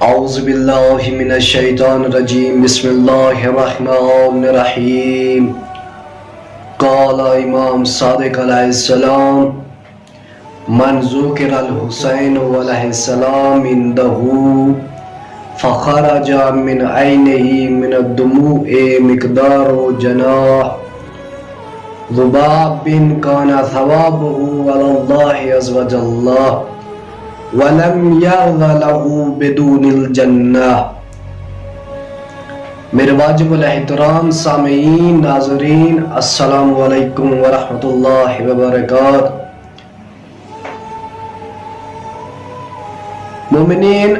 اعوذ باللہ من الشیطان الرجیم بسم اللہ الرحمن الرحیم قال امام صادق علیہ السلام من ذکر الحسین علیہ السلام عنده فخرج من عینه من الدموع مقدار جناح ذباب كان ثوابه على الله عز وجل وَلَمْ يَرْضَ لَهُ بِدُونِ الْجَنَّةِ۔ میرے واجب الاحترام سامعین ناظرین السلام علیکم ورحمۃ اللہ وبرکاتہ۔ مومنین،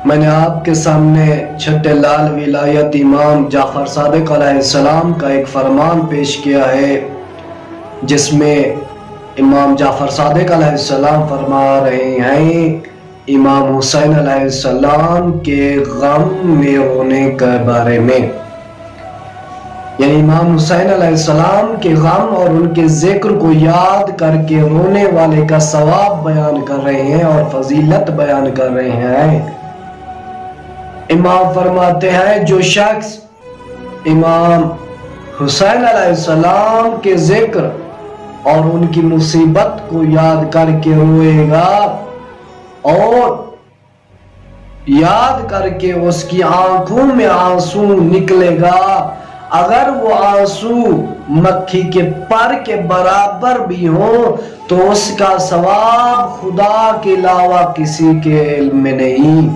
میں نے آپ کے سامنے چھٹے لال ولایت امام جعفر صادق علیہ السلام کا ایک فرمان پیش کیا ہے، جس میں امام جعفر صادق علیہ السلام فرما رہے ہیں امام حسین علیہ السلام کے غم میں رونے کے بارے میں، یعنی امام حسین علیہ السلام کے غم اور ان کے ذکر کو یاد کر کے رونے والے کا ثواب بیان کر رہے ہیں اور فضیلت بیان کر رہے ہیں۔ امام فرماتے ہیں جو شخص امام حسین علیہ السلام کے ذکر اور ان کی مصیبت کو یاد کر کے روئے گا اور یاد کر کے اس کی آنکھوں میں آنسو نکلے گا، اگر وہ آنسو مکھی کے پر کے برابر بھی ہوں تو اس کا ثواب خدا کے علاوہ کسی کے علم میں نہیں۔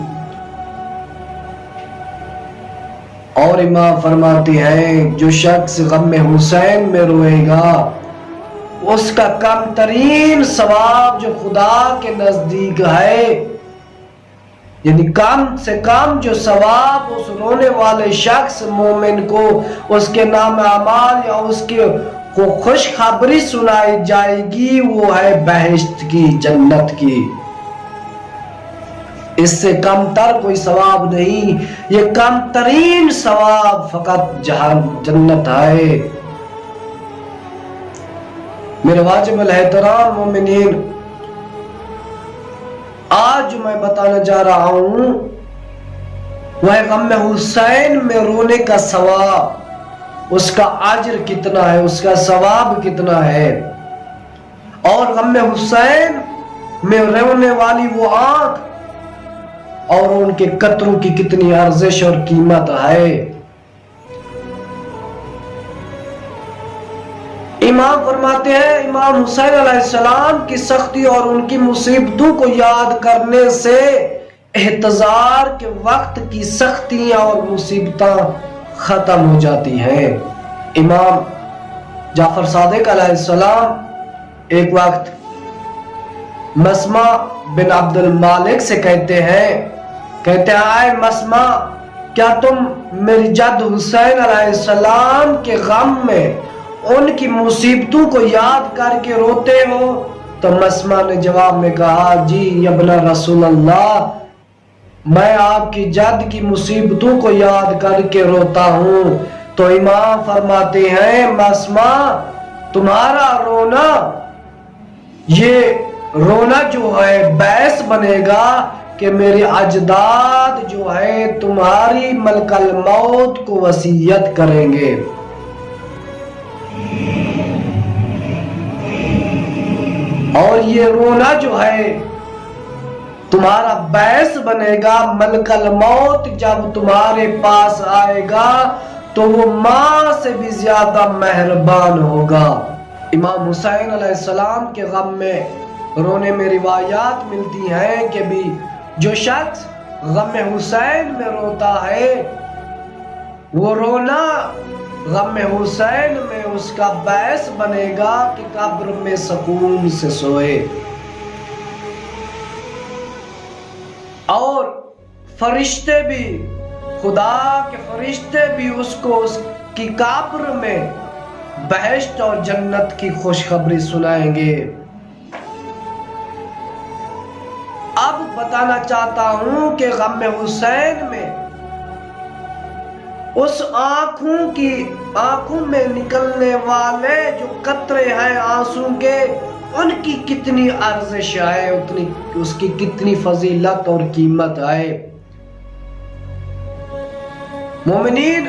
اور امام فرماتے ہیں جو شخص غم حسین میں روئے گا اس کا کم ترین ثواب جو خدا کے نزدیک ہے، یعنی کم سے کم جو ثواب اس رونے والے شخص مومن کو اس کے نام اعمال یا اس کی خوشخبری سنائی جائے گی وہ ہے بہشت کی، جنت کی۔ اس سے کم تر کوئی ثواب نہیں، یہ کم ترین ثواب فقط جنت ہے۔ میرے واجب الاحترام مومنین، آج جو میں بتانا چاہ رہا ہوں وہ ہے غم حسین میں رونے کا ثواب، اس کا اجر کتنا ہے، اس کا ثواب کتنا ہے، اور غم حسین میں رونے والی وہ آنکھ اور ان کے قطروں کی کتنی ارزش اور قیمت ہے۔ امام فرماتے ہیں امام حسین علیہ السلام کی سختی اور ان کی مصیبتوں کو یاد کرنے سے احتضار کے وقت کی سختیاں اور مصیبتیں ختم ہو جاتی ہیں۔ امام جعفر صادق علیہ السلام ایک وقت مسمع بن عبد المالک سے کہتے ہیں آئے مسمع، کیا تم میری جد حسین علیہ السلام کے غم میں ان کی مصیبتوں کو یاد کر کے روتے ہو؟ تو مسمع نے جواب میں کہا جی ابن رسول اللہ، میں آپ کی جد کی مصیبتوں کو یاد کر کے روتا ہوں۔ تو امام فرماتے ہیں مسمع، تمہارا رونا، یہ رونا جو ہے باعث بنے گا کہ میرے اجداد جو ہے تمہاری ملک الموت کو وصیت کریں گے، اور یہ رونا جو ہے تمہارا باعث بنے گا ملک الموت جب تمہارے پاس آئے گا تو وہ ماں سے بھی زیادہ مہربان ہوگا۔ امام حسین علیہ السلام کے غم میں رونے میں روایات ملتی ہیں کہ بھی جو شخص غم حسین میں روتا ہے وہ رونا غم حسین میں اس کا باعث بنے گا کہ قبر میں سکون سے سوئے، اور فرشتے بھی، خدا کے فرشتے بھی اس کو اس کی قبر میں بہشت اور جنت کی خوشخبری سنائیں گے۔ اب بتانا چاہتا ہوں کہ غم حسین میں اس آنکھوں میں نکلنے والے جو قطرے ہیں آنسو کے، ان کی کتنی ارزش ہے، اتنی اس کی کتنی فضیلت اور قیمت ہے۔ مومنین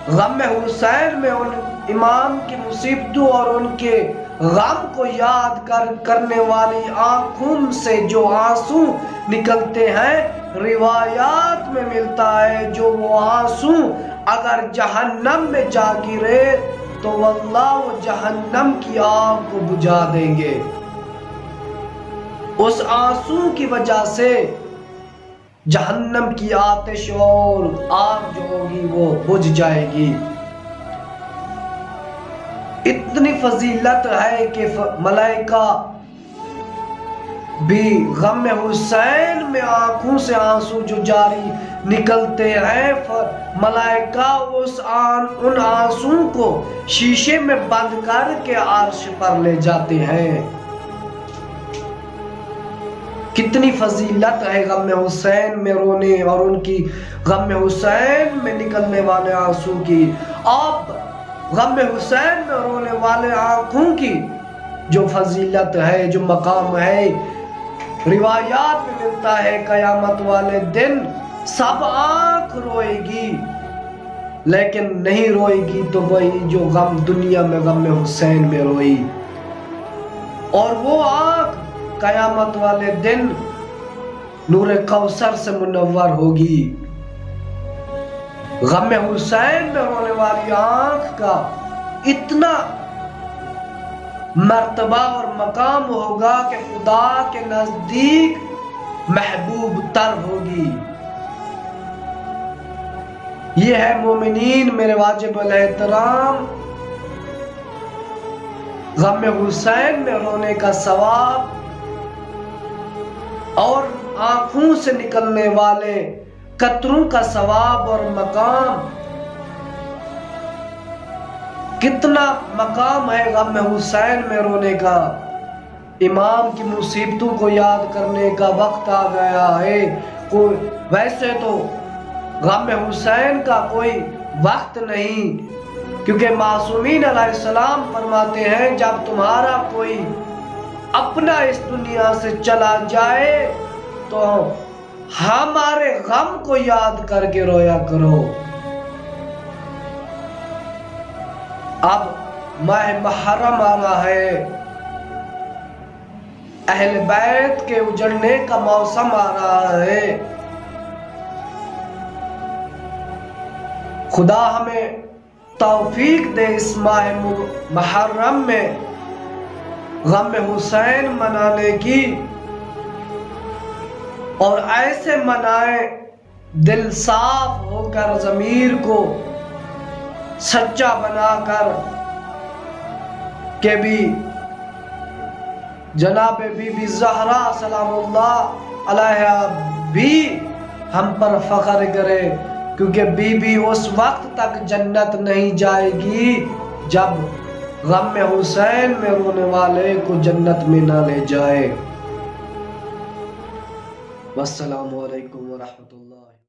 غم حسین میں ان امام کی مصیبتوں اور ان کے غم کو یاد کرنے والی آنکھوں سے جو آنسو نکلتے ہیں، روایات میں ملتا ہے جو وہ آنسو اگر جہنم میں جا گرے تو واللہ وہ جہنم کی آگ کو بجھا دیں گے۔ اس آنسو کی وجہ سے جہنم کی آتش اور آگ جو ہوگی وہ بجھ جائے گی۔ اتنی فضیلت ہے کہ ملائکہ بھی غم حسین میں آنکھوں سے آنسو جو جاری نکلتے ہیں، ملائکہ ان آنسو کو شیشے میں بند کر کے عرش پر لے جاتے ہیں۔ کتنی فضیلت ہے غم حسین میں رونے اور ان کی غم حسین میں نکلنے والے آنسو کی۔ آپ غم حسین میں رونے والے آنکھوں کی جو فضیلت ہے، جو مقام ہے، روایات میں ملتا ہے قیامت والے دن سب آنکھ روئے گی، لیکن نہیں روئے گی تو وہی جو غم دنیا میں غم حسین میں روئی، اور وہ آنکھ قیامت والے دن نور کوثر سے منور ہوگی۔ غم حسین میں رونے والی آنکھ کا اتنا مرتبہ اور مقام ہوگا کہ خدا کے نزدیک محبوب تر ہوگی۔ یہ ہے مومنین میرے واجب الاحترام غم حسین میں رونے کا ثواب اور آنکھوں سے نکلنے والے قطروں کا ثواب اور مقام۔ کتنا مقام ہے غم حسین میں رونے کا۔ امام کی مصیبتوں کو یاد کرنے کا وقت آ گیا ہے۔ ویسے تو غم حسین کا کوئی وقت نہیں، کیونکہ معصومین علیہ السلام فرماتے ہیں جب تمہارا کوئی اپنا اس دنیا سے چلا جائے تو ہمارے غم کو یاد کر کے رویا کرو۔ اب ماہ محرم آ رہا ہے، اہل بیت کے اجڑنے کا موسم آ رہا ہے۔ خدا ہمیں توفیق دے اس ماہ محرم میں غم حسین منانے کی، اور ایسے منائے دل صاف ہو کر، ضمیر کو سچا بنا کر کہ بھی جناب بی بی زہرا سلام اللہ علیہا بھی ہم پر فخر کرے، کیونکہ بی بی اس وقت تک جنت نہیں جائے گی جب غم حسین میں رونے والے کو جنت میں نہ لے جائے۔ والسلام علیکم ورحمۃ اللہ۔